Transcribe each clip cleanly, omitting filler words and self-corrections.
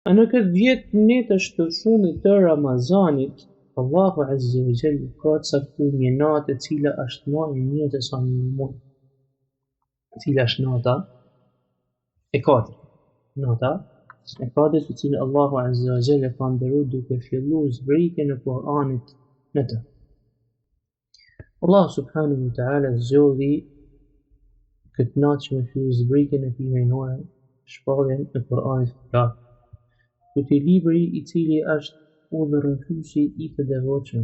Në këtë 10 netësh të fundit të Ramazanit, Allahu Azza wa Jalla ka caktuar një natë e cila është më e mirë se sa një muaj. E cila është nata e katërt. Nata e katërt të cilën Allahu Azza wa Jalla ka nderuar duke filluar zbritjen e Kur'anit në të. Allah subhanahu wa ta'ala zgjodhi këtë natë që me fillu zbritjen e tij menore, shpalljen e Kur'anit fillak. Këtë libri i cili është udhëheqësi i të devotshëm,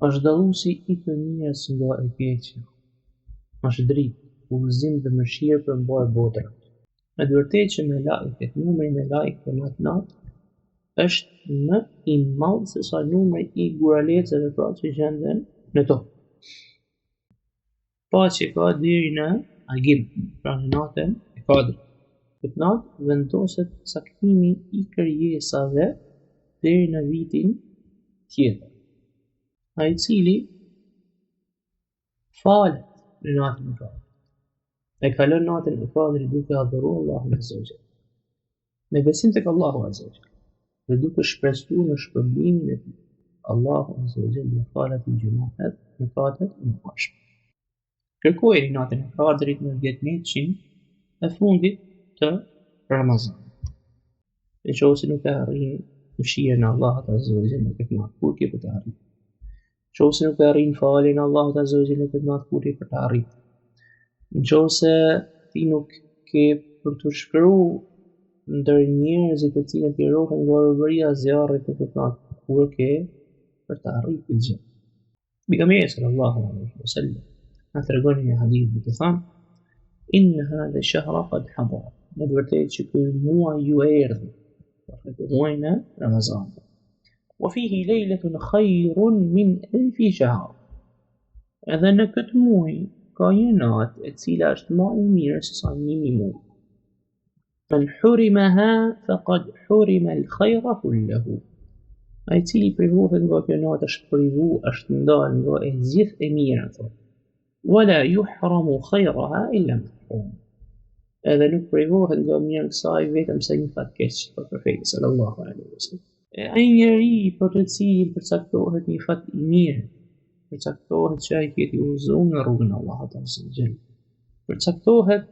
është dalluesi i të mirës nga e keqja, është dritë, udhëzim dhe mëshirë për mbar botën. Me të vërtetë që numri i melekëve në atë natë është më i madh se sa numri i guralecëve pra që gjenden në tokë. Paqja ka deri në agim, pra në natën e katërt. Këtë natë vendoset caktimi i krijesave deri në vitin tjetër. Ai i cili falet në natën e katërt. E kalon natën e katërt duke adhuruar Allahun Azza wa Jalla, me besim tek Allahu Azza wa Jalla dhe duke shpresuar në shpërblimin e tij. Allahu Azza wa Jalla falet në gjunahet në katërt e mëkashme. Kërkojeni natën e katërt në 10 netëshin e fundit të Ramazanit. E qofse nuk e arrin mëshirën e Allahut Azza wa Jalla këtë natë, kur ke për të arritur? Qofse nuk e arrin faljen e Allahut Azza wa Jalla këtë natë, kur ke për të arritur? Nëse ti nuk ke për të shkruar ndër njerëzit të cilët i rohen nga robëria e zjarrit në këtë natë, kur ke për të arritur këtë gjë? Pejgamberi sallallahu alaihi wasallam na tregon një hadith duke thënë: "Inna hadha ash-shahra qad hadara." Në të vërtetë që ky muaj ju erdhi, muaji në Ramazan. "Wa fihi laylatun khayrun min alfi shahr." Edhe në këtë muaj ka një natë e cila është më e mirë se sa 1000 muaj. "Man hurimaha faqad hurima al-khayra kullahu." Ai i cili privohet nga kjo natë është privu, është ndalë nga e gjithë e mira, thotë. "Wala yuhramu khayraha illa mahrum." Edhe nuk privohet nga mirë kësaj vetëm se një fatkeq, thotë profeti sallallahu alaihi wasallam. Ai njeri për të cilin përcaktohet një fat i mirë, përcaktohet që ai të udhëzuar në rrugën e Allahut Azza wa Jalla, përcaktohet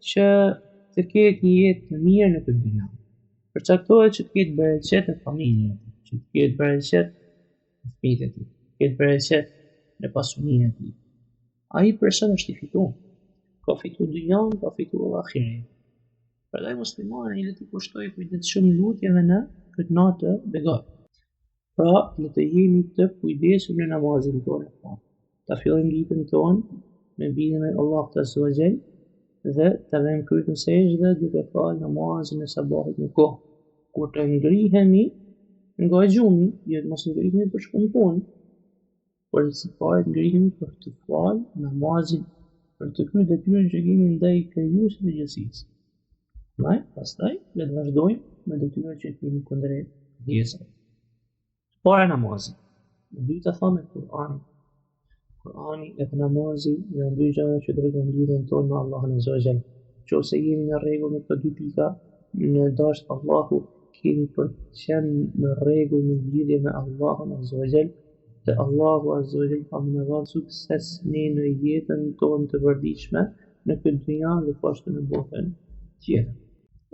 që të ketë një jetë të mirë në këtë botë, përcaktohet që të ketë bereqet në familjen, që të ketë bereqet në fëmijët e tij, të ketë bereqet në pasurinë e tij. Ai person është i fituar, ka fituar dynjan, ka fituar ahiretin. Prandaj muslimani le të kushtoj kujdesshëm lutjeve në këtë natë të begat. Pra, le të jemi të kujdesshëm në namazin tonë. Ta fillojmë ditën tonë me bindjen e Allahut Azza wa Jall dhe ta vëmë kryetën sejdë duke falë namazin e sabahit në kohë. Kur të ngrihemi nga gjumi, jo të mos ngrihemi për shkon punë, por së pari ngrihemi për të falë namazin, për të kryer detyrën që kemi ndaj krijuesit të gjithësisë. Pastaj le të vazhdojmë me detyrën që kemi kundër krijesave. Para namazit. Në dyta thamë Kur'ani. Kur'ani e namazi janë dy gjëra që drejtojnë lidhjen tonë me Allahun Azza wa Jalla. Nëse jemi në rregull me këto dy pika, në dashur Allahu, kemi për të qenë në rregull në lidhje me Allahun Azza wa Jalla, dhe Allahu Azza wa Jalla ka më dhënë sukses në jetën tonë të përditshme në këtë dynjë dhe poshtë në botën tjetër.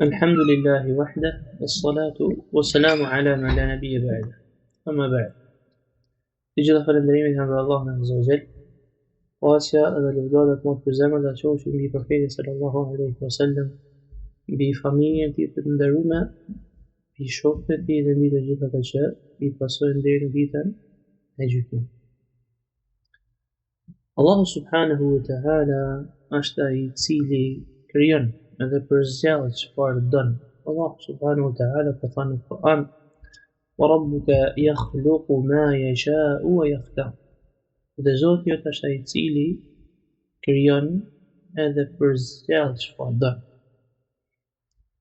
Alhamdulillahi wahda, was-salatu was-salamu ala man la nabiyya ba'da. Amma ba'd. Të gjitha falënderimet janë për Allahun Azza wa Jall. Paqja dhe lëvdorat më të zemër dhe qofshin mbi profetin sallallahu alaihi wasallam, mbi familjen e tij të nderuar, mbi shokët e tij dhe mbi të gjithë ata që i pasojnë deri në ditën e gjykimit. Allahu subhanahu wa ta'ala është ai i cili krijon edhe përzgjell çfarë don. Allahu subhanahu wa ta'ala ka thënë në Kur'an: وَرَبُّكَ يَخْلُقُ مَا يَشَاءُ وَيَخْتَارُ. Dhe Zoti jot është ai i cili krijon edhe përzgjell çfarë don.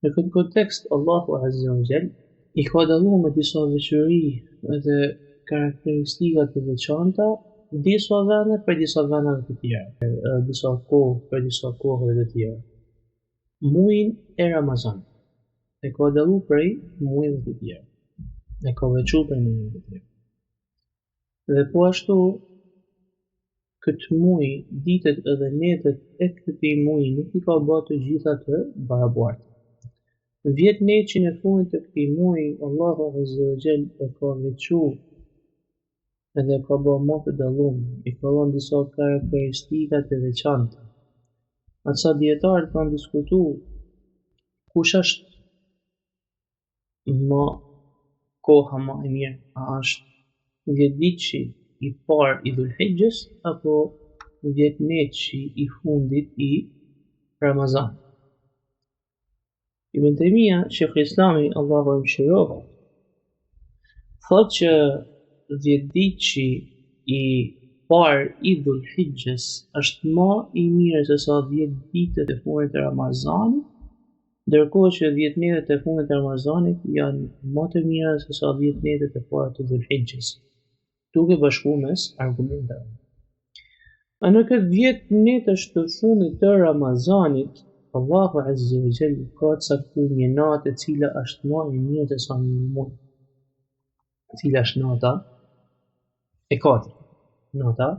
Në këtë kontekst Allahu Azza wa Jall i ka dalluar me disa veçori dhe karakteristika të veçanta disa vende për disa vendeve të tjera, disa kohë për disa kohëve të tjera. Muajin e Ramazanit. e ka dallu prej muajve të tjerë. E ka veçu prej muajve të tjerë. Dhe po ashtu, këtë muaj, ditët edhe netët e këtij muaji nuk I ka bërë të gjitha të barabarta. 10 neçin e fundit të këtij muaji, Allahu Azza wa Jall e ka veçu edhe ka bërë më të dalluar, I ka dhënë disa karakteristika të veçanta. Ata dietarët kanë diskutuar kush është koha më e mirë, a është 10 ditë I parë I Dhulhijhes apo 10 neçi I fundit I Ramazan. Ibn Taymija, Sheikhul Islami, Allahu e mëshiroft, thotë që 10 ditë I parë I Dhulhijhes është më I mirë se sa 10 ditët e fundit të Ramazanit, ndërkohë që 10 netët e fundit të Ramazanit janë më të mira se sa 10 netët e para të Dhulhijhes, duke bashkuar mes argumenteve. Në këtë 10 netësh të fundit të Ramazanit, Allahu Azza wa Jall ka caktuar një natë e cila është më e mirë se sa një muaj, e cila është nata e katërt. Nata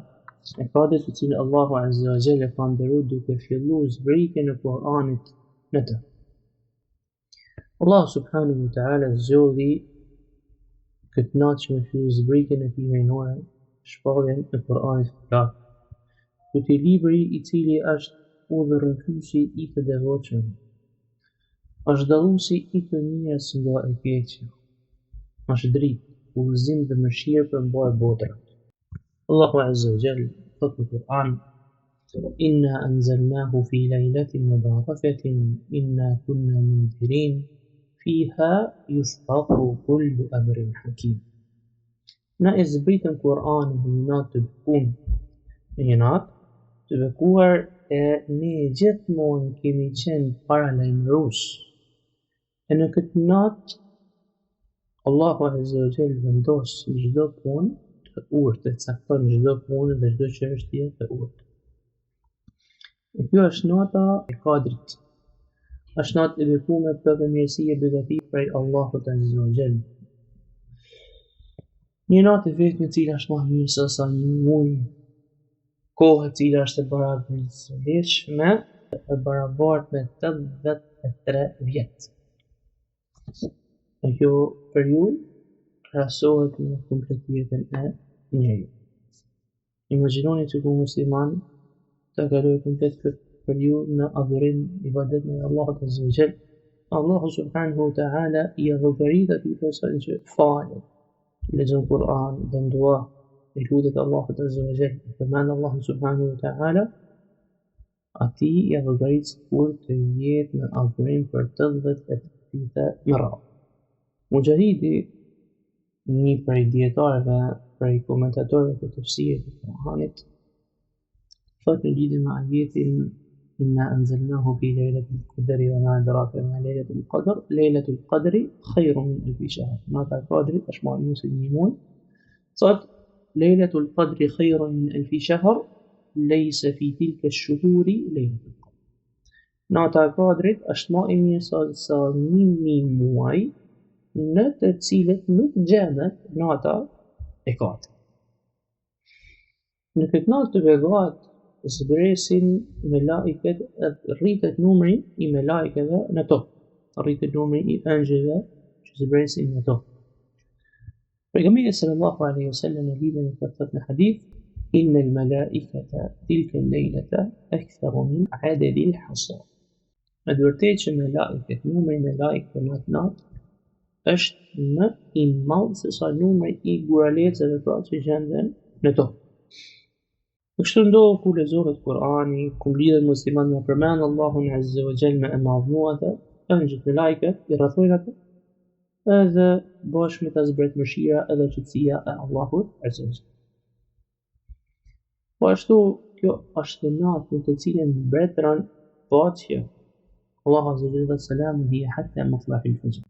e katërt të cilën Allahu Azza wa Jall e ka nderuar duke filluar zbritjen e Kur'anit në të. Allah subhanahu wa ta'ala zgjodhi këtë natë që me fillu zbritjen e tij menore, shpalljen e Kur'anit fjalë. Këtë libri I cili është udhëheqësi I të devotshëm, është dalluesi I të mirës nga e keqja, është dritë, udhëzim dhe mëshirë për mbar botrat. Allahu Azza wa Jall thotë në Kur'an: Inna anzalnahu fi lejlatin mubarakatin, inna kunna mundhirin, fiha yufraqu kullu amrin hakim. Na e zbritëm Kur'anin në një natë të bekuar, e ne gjithmonë kemi qenë paralajmërues. E në këtë natë Allahu Azza wa Jall vendos çdo punë të urtë, cakton çdo punë dhe çdo çështje të urtë. E kjo është nata e Kadrit. Është natë e bekuar për mirësi e begati prej Allahut Azza wa Jall. Një natë e vetme e cila është më e mirë se sa një muaj, kohë e cila është e barabartshme e barabartë me 83 vjet. E kjo periudhë krahasohet me kompletjetën e njeriu. Imagjinoni që ku musliman të kalojë komplet këtë periudhë në adhurim, ibadet me Allahut Azza wa Jall. Allahu subhanahu wa ta'ala I llogarit atij personi që falet, lexon Kur'an, bën dua, I lutet Allahut Azza wa Jall, përmend Allahun subhanahu wa ta'ala, atij I llogarit sikur të jetë në adhurim për 80 vite me radhë. Mujahidi, një prej dietarëve, prej komentatorëve të tafsirit të Kur'anit, thotë në lidhje me ajetin Inna anzalnahu fi lejlatil qadri wa ma adraka ma lejlatul qadr, lejlatul qadri khayrun min alfi shahr. Nata e Kadrit është më e mirë se një muaj. Thotë lejlatul qadri khayrun min alfi shahr, laysa fi tilka ash-shuhuri lejlatul qadr. Nata e Kadrit është më e mirë se 1000 muaj, në të cilët nuk gjendet nata e Kadrit. Në këtë natë të begatë zbresin me laiket, rritet numri I me laikeve në tokë, rritet numri I angjëve që zbresin në tokë. Pejgamberi sallallahu alaihi wasallam në lidhje me këtë në hadith, inna al-malaikata tilka al-laylata aktharu min adadi al-hasa. Me vërtetë që me laiket, numri me laikeve në atë natë është më I madh se sa numri I guralecave pra që gjenden në tokë. Kështu ndodh kur lexohet Kur'ani, kur lidhet musliman me përmend Allahun Azza wa Jall me madhnuate, angjët me laiket I rrethojnë atë, edhe bashkë me ta zbret mëshira edhe qetësia e Allahut Azza wa Jall. Po ashtu kjo është natë në të cilën mbretëran paqja. Allahu Azza wa Jall thotë selamun hiya hatta matla'il fajr.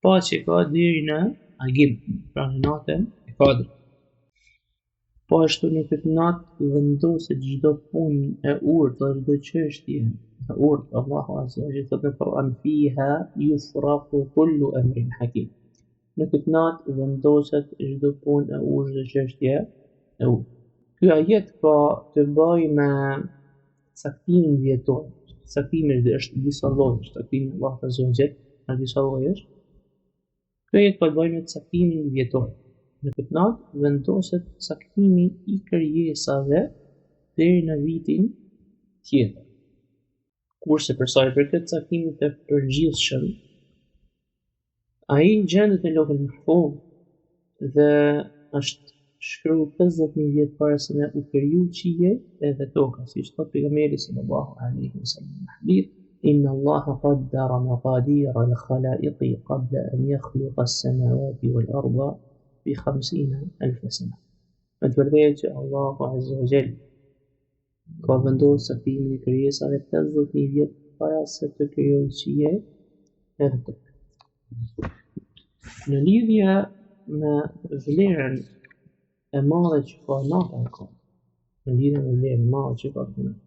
Paqja ka deri në agim, pra në natën e Kadrit. Po Po ashtu në këtë natë vendoset çdo punë e urtë dhe çdo çështje e urtë. Allahu Azza wa Jalla thotë në Kur'an fiha yufraqu kullu amrin hakim. Në këtë natë vendoset çdo punë e urtë dhe çështje e urtë. Ky ajet ka të bëjë me caktimin vjetor. Caktimi është disa lloje, caktimi i Allahut Azza wa Jalla në disa lloje. Ky ajet ka të bëjë me caktimin vjetor. Në këtë natë vendoset caktimi i krijesave deri në vitin tjetër. Kurse për sa i përket caktimit të përgjithshëm, ai gjendet në Lauhul Mahfuz dhe është shkruar 50.000 vjet para se ne u kriju qiellin edhe toka, siç thot pejgamberi sallallahu alaihi wasallam në hadith: Inna Allaha qaddara maqadira al-khalaiqi qabla an yakhluqa as-samawati wal-arda bi 50,000 sana. Me të vërtetë që Allahu Azza wa Jalla ka vendosur caktimin e krijesave 50.000 vjet para se të krijojë qiellin edhe tokën. Në lidhje me vlerën e madhe që ka nata e Kadrit, në lidhje me vlerën e madhe që ka nata,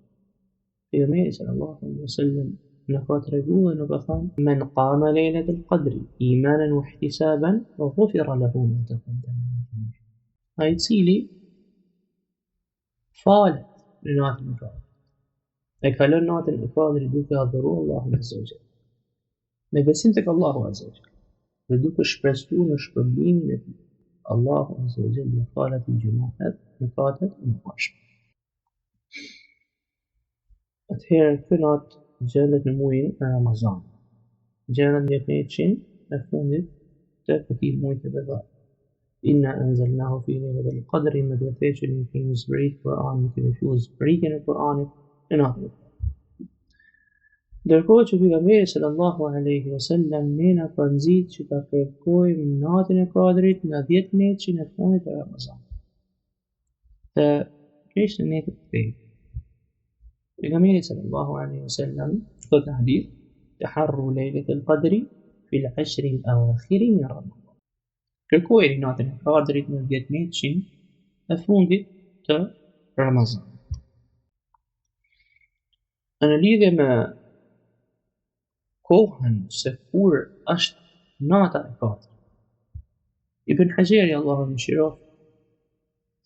pejgamberi sallallahu alaihi wasallam në ka treguar dhe në ka thënë: Men qama lejlatul qadri imanan wa ihtisaban ghufira lahu ma taqaddama min dhanbihi. Ai i cili falet në natën e Kadrit, e kalon natën e Kadrit duke adhuruar Allahun Azza wa Jalla, me besim tek Allahu Azza wa Jalla dhe duke shpresuar në shpërblimin e tij. Allahu Azza wa Jalla falet në gjunahet në katët e mëparshme. Atëherë këtë natë gjendet në muajin e Ramazan. Gjendet në 100 e fundit të këtij muaji të begat. Inna anzalnahu fi lejlatil qadri, me të vërtetë që ne kemi zbritur Kur'anin, kemi filluar zbritjen e Kur'anit në natën e Kadrit. Ndërkohë që pejgamberi sallallahu alaihi wasallam ne na ka nxitur që ta kërkojmë natën e Kadrit në 10 netëshin e fundit të Ramazanit. Të kishte ne të kthej. Pejgamberi sallallahu alaihi wasallam thotë në hadith: Taharru lejlatul qadri fil 10 al-awakhir min Ramazan. Kërkojeni natën e Kadrit në 10 netëshin e fundit të Ramazanit. Në lidhje me kohën se kur është nata e Kadrit, Ibn Hajeri Allahu mëshiroft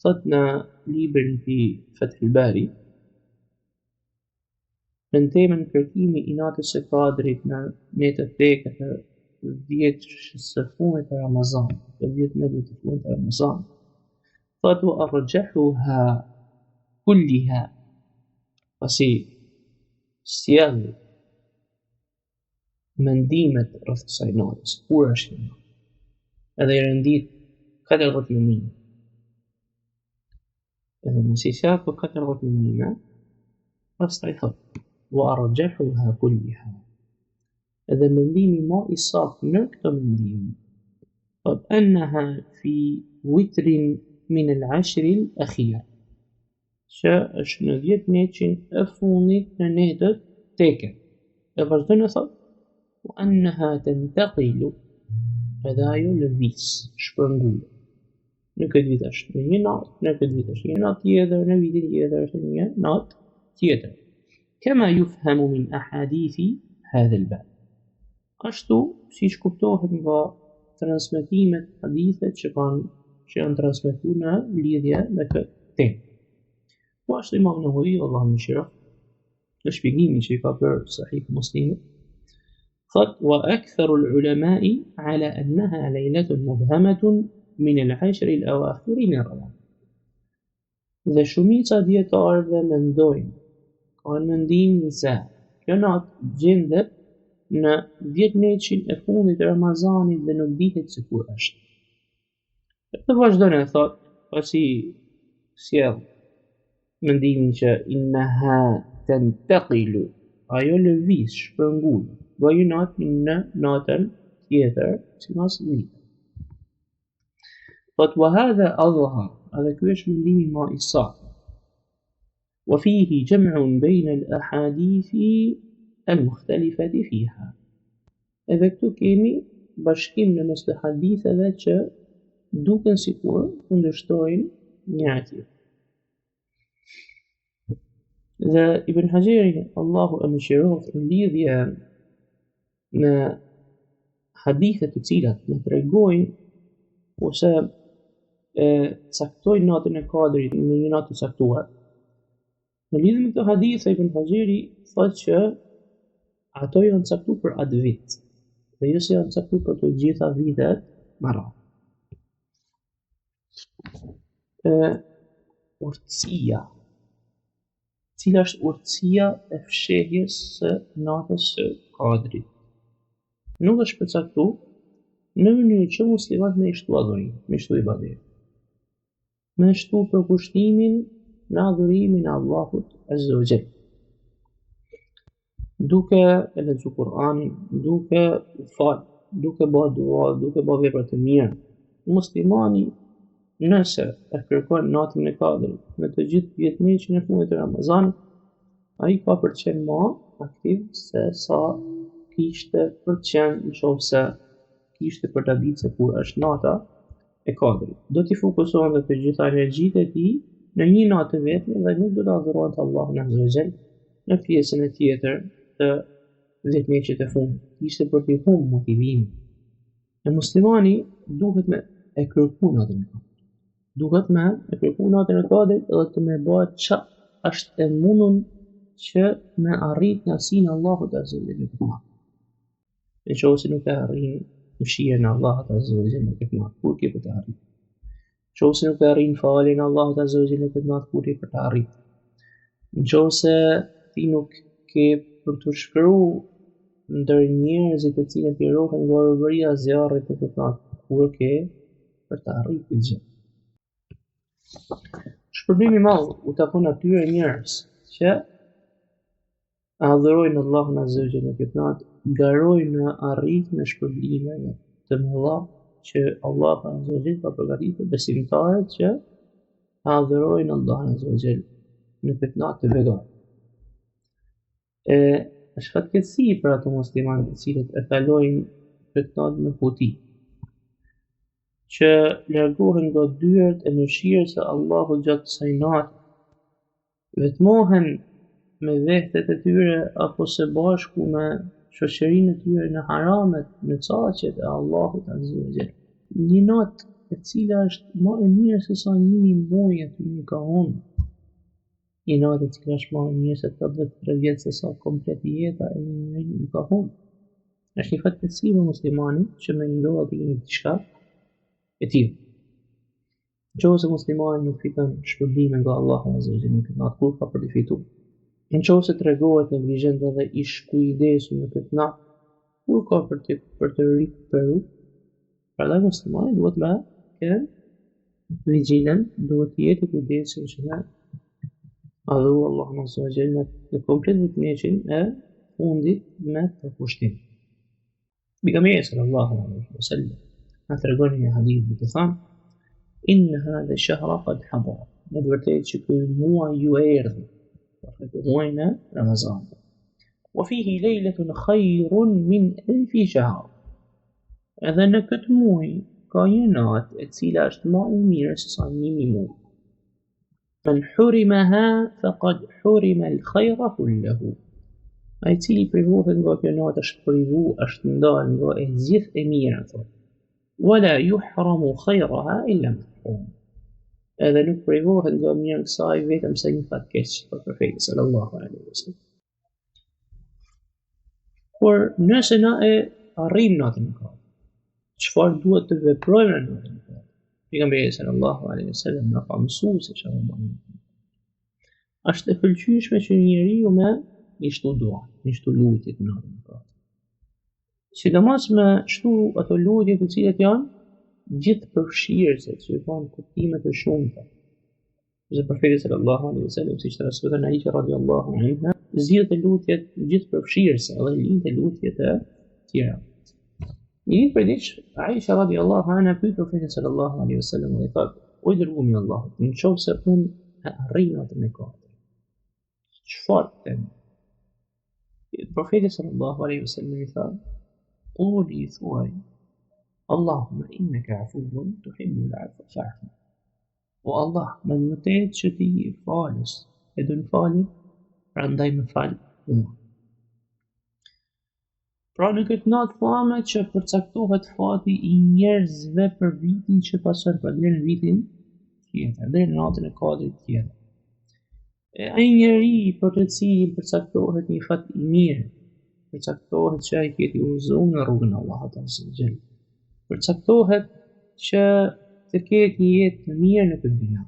thot në librin e Fathul Bari në temën kërkimi i natës së Kadrit në netët teke të 10 së fundit të Ramazanit, të 10 netët të fundit të Ramazanit, thot wa arjahuha kulliha, pasi sjell mendimet rreth kësaj natës, kur është kjo natë, edhe i rendit 40 minime. Edhe nëse i sjell për 40 minime, pastaj thot wa arjahuha kulliha. Edhe mendimi më i saktë në këtë mendim, thot annaha fi witrin min al-ashr al-akhir, që është në 10 netëshin e fundit në netët teke. E vazhdon e thot وأنها تنتقل edhe ajo lëviz, shpërngullet. Në këtë vit është në një natë, në këtë vit është një natë tjetër, në vitin tjetër është një natë tjetër. Kema yufhamu min ahadithi hadha al-bab. Ashtu siç kuptohet nga transmetimet hadithet që janë transmetuar në lidhje me këtë temë. Po ashtu Imam Nawawi Allahu mëshiroft në shpjegimin që i ka bërë Sahih Muslimit thot وأكثر العلماء على أنها ليلة مبهمة من العشر الأواخر من رمضان. Dhe shumica dietarëve mendojnë, kanë mendimin se kjo natë gjendet në 10 netëshin e fundit të Ramazanit dhe nuk dihet se kur është. Dhe vazhdon e thot, pasi sjell mendimin që innaha tantaqilu, ajo lëviz, shpërngullet, bëjë natë në natën tjetër, si mas vitë. Thot, wa hadha adhhar, edhe ky është mendimi më i saktë. Wa fihi jam'un bayna al-ahadithi al-mukhtalifati fiha. Edhe këtu kemi bashkim në mes të haditheve që duken sikur kundërshtojnë njëra tjetër. Dhe Ibn Hajeri, Allahu e mëshiroft, në lidhje me hadithe të cilat në tregojnë ose caktojnë natën e Kadrit në një natë të caktuar. Në lidhje me këto hadithe, Ibn Hajeri thotë që ato janë caktuar për atë vit, dhe jo se janë caktuar për të gjitha vitet me radhë. Urtësia. Cila është urtësia e fshehjes së natës së Kadrit? Nuk është përcaktuar në mënyrë që muslimat me shtu adhurim, me shtu ibadet, me shtu përkushtimin në adhurimin e Allahut Azza wa Jall, duke e lexu Kur'anin, duke u fal, duke bë dua, duke bë vepra të mira. Muslimani nëse e kërkon natën e Kadrit me të gjithë vjetëneqin e fundit të Ramazanit, ai ka përqen më aktiv se sa kishte përqen nëse kishte për ta ditë se kur është nata e Kadrit. Do t'i fokusohen të gjitha energjitë e tij në një natë vetëm dhe nuk do të adhurohen te Allahu Azza wa Jall në pjesën e tjetër të vjetëneqit e fundit. Ishte për t'i humbur motivimin. E muslimani duhet me e kërku natën e Kadrit. Duhet me e kërku natën e Kadrit edhe të me bëhet që është e mundun që me arrit knasinë e Allahut Azza wa Jall. E që ose nuk e arrin mëshirën e Allahut Azza wa Jall në këtë natë, kur ke për të arrit? Që ose nuk e arrin faljen e Allahut Azza wa Jall në këtë natë, kur ke për të arrit? Që ose ti nuk ke për të shkruar ndër njerëzit të cilët i rohen nga robëria e zjarrit të këtë natë, kur ke për të arritur këtë gjë? Shpërblimi i madh u takon atyre njerëz që adhurojnë Allahun Azza wa Jall në këtë natë, garojnë në arritjen e shpërblimeve të mëdha që Allahu Azza wa Jall ka përgatitur besimtarët që adhurojnë Allahun Azza wa Jall në këtë natë të veçantë. Është fatkeqësi për ato muslimanë të cilët e kalojnë këtë natë në huti, që largohen nga dyert e mëshirës së Allahut gjatë kësaj nate, vetmohen me vehtet e tyre apo së bashku me shoqërinë e tyre në haramet, në caqet e Allahut Azza wa Jall. Një natë e cila është më e mirë se sa 1000 muaj të një ka humbur. Një natë e cila është më e mirë se 83 vjet se sa komplet jeta e një njeriu ka humbur. Është një fatkeqësi për muslimanin që mendohet të një diçka e tillë. Nëse muslimani nuk fiton shpërblime nga Allahu Azza wa Jall në këtë natë, kur ka për të fituar? Nëse tregohet neglizhent dhe i shkujdesur në këtë natë, kur ka për të rikthyer? Prandaj muslimani duhet me kenë vigjilent, duhet të jetë i kujdesshëm që me adhuru Allahun Azza wa Jall në komplet vjetëneqin e fundit me përkushtim. Pejgamberi sallallahu alaihi wasallam na tregon një hadith që thonë: "Inna hadha ash-shahra qad hadara." Në të vërtetë që ky muaj ju erdhi, muajin e Ramazanit. "Wa fihi lejletun khayrun min alfi shahr." Edhe në këtë muaj ka një natë e cila është më e mirë se sa 1000 muaj. "Man hurimaha faqad hurima al-khayra kullahu." Ai i cili privohet nga kjo natë është privu, është ndalë nga e gjithë e mira, thotë. "Wala yuhramu khayraha illa mahrum." Edhe nuk privohet nga mirë kësaj vetëm se një fatkeq, thotë profeti sallallahu alaihi wasallam. Por nëse na e arrim natën e Kadrit, çfarë duhet të veprojmë në natën e Kadrit? Pejgamberi sallallahu alaihi wasallam na ka mësuar se çfarë bëjmë. Është e pëlqyeshme që njeriu me i shtu dua, i shtu lutjet në natën e Kadrit. Sidomos me shtu ato lutje të cilat janë gjithë përfshirëse, që kanë kuptime të shumta. Dhe profeti sallallahu alaihi wasallam, siç transmeton Aisha radhiyallahu anha, zgjidhte lutjet gjithë përfshirëse dhe linte lutjet e tjera. Një ditë për ditë, Aisha radhiyallahu anha pyet profetin sallallahu alaihi wasallam dhe thotë: "O i dërguari i Allahut, nëse unë e arrin natën e Kadrit, çfarë them?" Profeti sallallahu alaihi wasallam i tha: "Quli thuaj, Allahumma innaka afuwwun tuhibbul 'afwa fa'fu." O Allah, me të vërtetë që ti je falës, e do në falin, prandaj më fal mua. Pra në këtë natë thamë që përcaktohet fati i njerëzve për vitin që pason, pra deri në vitin tjetër, deri në natën e Kadrit tjetër. Ai njeri për të cilin përcaktohet një fat i mirë, përcaktohet që ai ketë udhëzuar në rrugën e Allahut azza wa jall. Përcaktohet që të ketë një jetë të mirë në këtë botë.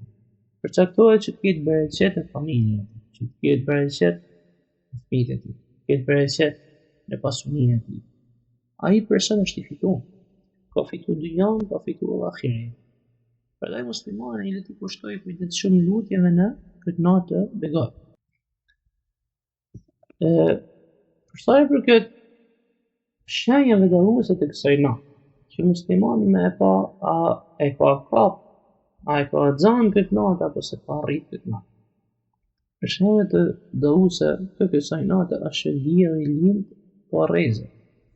Përcaktohet që të ketë bereqet në familjen, që të ketë bereqet në fëmijët e tij, të ketë bereqet në pasurinë e tij. Ai person është i fituar. Ka fituar dynjan, ka fituar ahiretin. Prandaj muslimani i le të kushtoj kujdes shumë lutjeve në këtë natë të begat. Për sa i përket shenjave dalluese të kësaj natë, që muslimani me e pa a e ka kap, a e ka xhan këtë natë apo se ka arrit këtë natë. Për shenjave të dalluese të kësaj natë është dielli lind pa rrezë.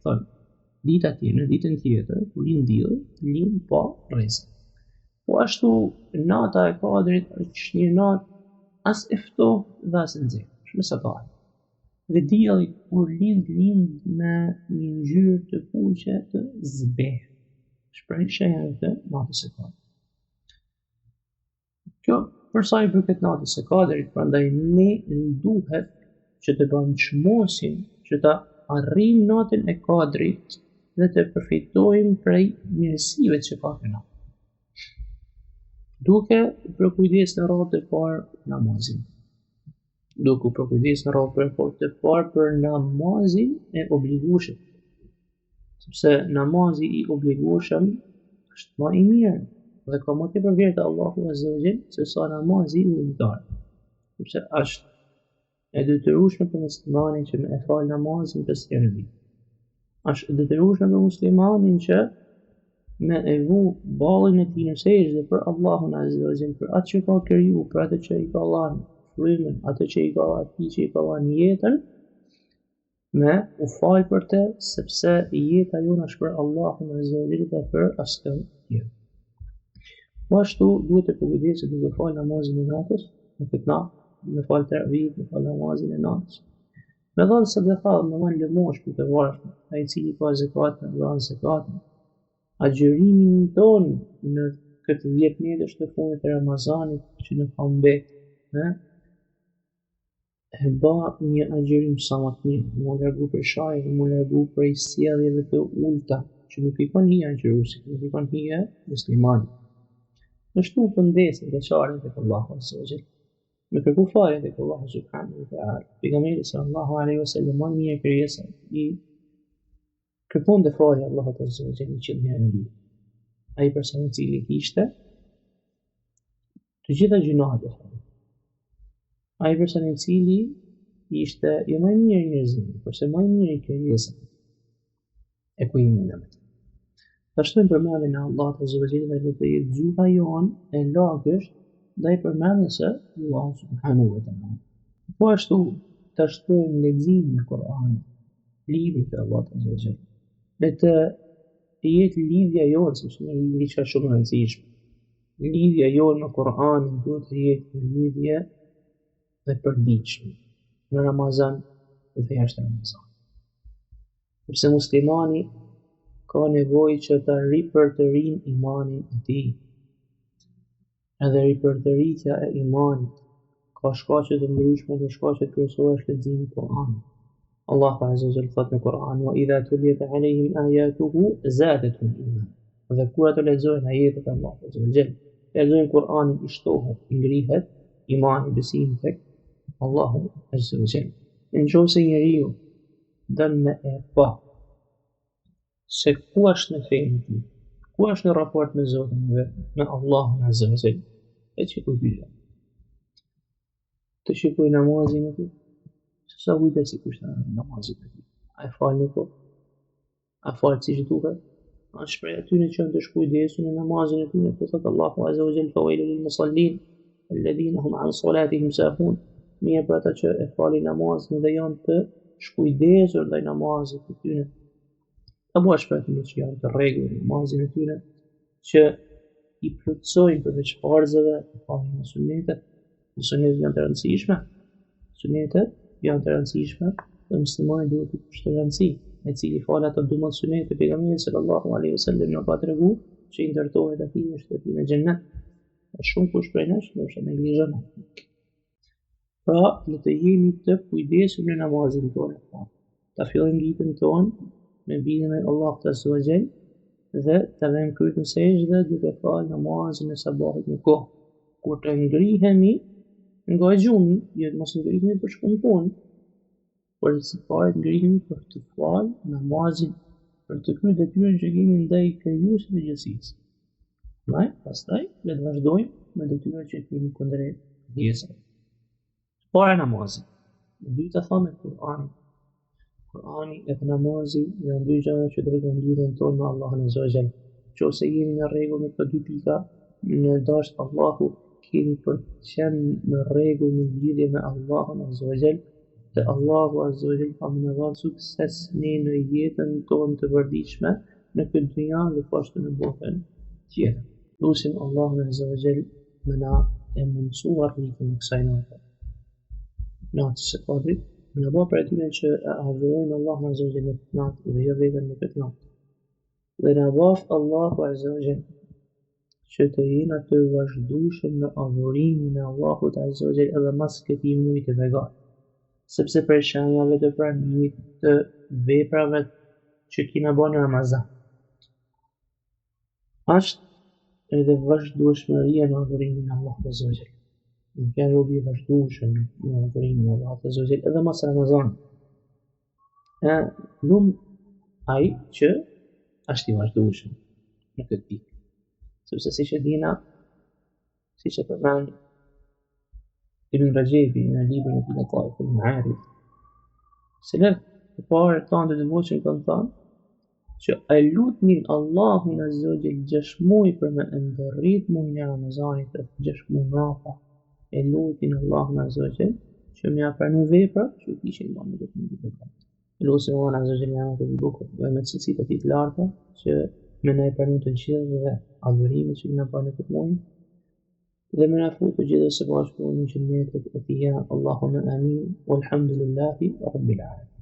Thonë, dita tjetër, në ditën tjetër, kur lind dielli, lind pa rrezë. Po ashtu nata e Kadrit është një natë as e ftohtë dhe as e nxehtë, është mesatare. Dhe dielli kur lind me një ngjyrë të kuqe të zbehtë. Shpreh shenjave të natës së Kadrit. Kjo për sa i përket natës së Kadrit, prandaj ne duhet që të çmosim që ta arrijmë natën e Kadrit dhe të përfitojmë prej mirësive që ka kjo natë. Duke për kujdes në radhë të parë namazin. Duke për kujdes në radhë të parë për namazin e obligueshëm. Sepse namazi i obligueshëm është më i mirë dhe ka më tepër vlerë te Allahu azza wa jall se sa namazi i vullnetar. Sepse është e detyrueshme për muslimanin që me e fal namazin 5 herë në ditë. Është e detyrueshme për muslimanin që me e vu ballin e tij në sejdë për Allahun azza wa jall, për atë që ka kriju, për atë që i ka dhënë frymën, atë që i ka atij që i ka dhënë jetën, me u fal për të, sepse jeta jonë është për Allahun azza wa jall dhe për askën tjetër. Po ashtu duhet të kujdeset duke fal namazin e natës, në këtë natë, me fal teravih, me fal namazin e natës. Me dhënë sadaka, me dhënë lëmosh për të varfër, ai i cili ka zakat, me dhënë zakat. Agjërimin tonë në këtë 10 netësh të fundit të Ramazanit që në ka mbetë, e ba një agjërim sa më të mirë, më largu për shajeve, më largu prej sjelljeve të ulta, që nuk i kanë hija agjëruesit, nuk i kanë hija muslimanit. Në shtu pëndesin dhe qarën tek Allahu azza wa jall. Me kërku falje tek Allahu subhanahu wa taala. Pejgamberi sallallahu alaihi wasallam më mirë krijesa i kërkon dhe falje Allahut azza wa jall që në herë ditë. Ai person i cili kishte të gjitha gjunahet e falë. Ai person i cili ishte jo më i mirë i njerëzimit, por se më i mirë i krijesave. E ku i mirë. Ashtu përmendjen e Allahut azza wa jall dhe të jetë gjuha jonë e lagësht ndaj përmendjes së Allahut subhanahu wa taala. Po ashtu të shtojmë leximin e Kuranit, librit të Allahut azza wa jall. Dhe të jetë lidhja jonë, sepse një lidhje shumë e rëndësishme. Lidhja jonë me Kur'anin duhet të jetë një lidhje e përditshme në Ramazan dhe jashtë Ramazan. Sepse muslimani ka nevojë që ta ripërtërin imanin e tij. Edhe ripërtëritja e imanit ka shkaqe të ndryshme dhe shkaqe kryesore është leximi i Kur'anit. Allahu azza wa jalla thot në Kur'an: "Wa idha tuliyat 'alayhim ayatuhu zadatuhum iman." Dhe kur ato lexohen ajetet e Allahut azza wa jalla, lexojnë Kur'anin, i shtohet, i ngrihet imani, besimi tek Allahu azza wa jalla. Nëse njeriu don me e pa se ku është në fenë ti, ku është në raport me Zotin vet, me Allahun azza wa jalla, e që ku bile. Të shikoj namazin e tij, sa kujtë si kushtë namazit e tij. A e falë në kohë? A falë si që duhet? A shprej atyre që të shkujdesu në namazin e tij, në të thëtë Allahu azza wa jalla fawailu lil musallin, alladhina hum an salatihim sahun. Mirë për ata që e falin namazin dhe janë të shkujdesur ndaj namazit të tyre. Apo shprej atyre që janë të rregull në namazin e tyre, që i plotësojnë përveç farzave, faljen e sunetet. Sunetet janë të rëndësishme. Sunetet janë të rëndësishme dhe muslimani duhet të kushtojë rëndësi. I cili falet ato 12 sunete e pejgamberit sallallahu alaihi wasallam na ka treguar që i ndërtohet atij në shtëpinë e xhennet. Shumë kush prej nesh ndoshta neglizhon. Pra, le të jemi të kujdesshëm në namazin tonë. Ta fillojmë ditën tonë me bindjen e Allahut azza wa jall dhe të vëmë kryet në sejdë duke falë namazin e sabahit në kohë. Kur të ngrihemi nga gjumi, jo të mos ngrihemi për shkon punë, por së pari të ngrihemi për të falë namazin, për të kryer detyrën që kemi ndaj krijuesit të gjithësisë. Pastaj le të vazhdojmë me detyrat që kemi kundër krijesave. Para namazit. E dyta thonë Kur'ani. Kur'ani e namazi janë dy gjëra që drejtojnë lidhjen tonë me Allahun azza wa jall. Nëse jemi në rregull me këto dy pika, në dash Allahu, kemi për të qenë në rregull në lidhje me Allahun azza wa jall, dhe Allahu azza wa jall ka më dhënë sukses në jetën tonë të përditshme në këtë dynjë dhe poshtë në botën tjetër. Lutim Allahun azza wa jall me na e mundsuar rritjen e kësaj natë. Natës së Kadrit, në bërë për atyre që adhurojnë Allahun azza wa jall në natë dhe jo vetëm në këtë natë. Dhe në baf Allahu azza wa jall që të jenë të vazhdueshëm në adhurimin e Allahut azza wa jall edhe mas këtij muaji të vegar. Sepse për shenjave të pranimit të veprave që kina bërë në Ramazan është edhe vazhdueshmëria në adhurimin e Allahut azza wa jall. Në kanë robi vazhdueshëm në adhurimin e Allahut azza wa jall edhe mas Ramazan. Lumë ai që është i vazhdueshëm në këtë pikë. Sepse siç e dina, siç e përmend Ibn Rajebi në librin e tij Lataif al-Ma'arif, se ne përpara tonë të devotshëm kanë thënë që e lutnin Allahun azza wa jall 6 muaj për me ndërrit muajin e Ramazanit, 6 muaj mbrapa. E lutin Allahun azza wa jall që më ia pranoj veprat që kishin bërë në këtë muaj. Lutim Allahun azza wa jall të bukur dhe me cilësitë e tij të larta që më na e pranoj të gjithë dhe adhurimet që na bën në këtë muaj. Dhe më na futë të gjithë së bashku në xhennetin e tij. Allahumma amin. Walhamdulillahi rabbil alamin.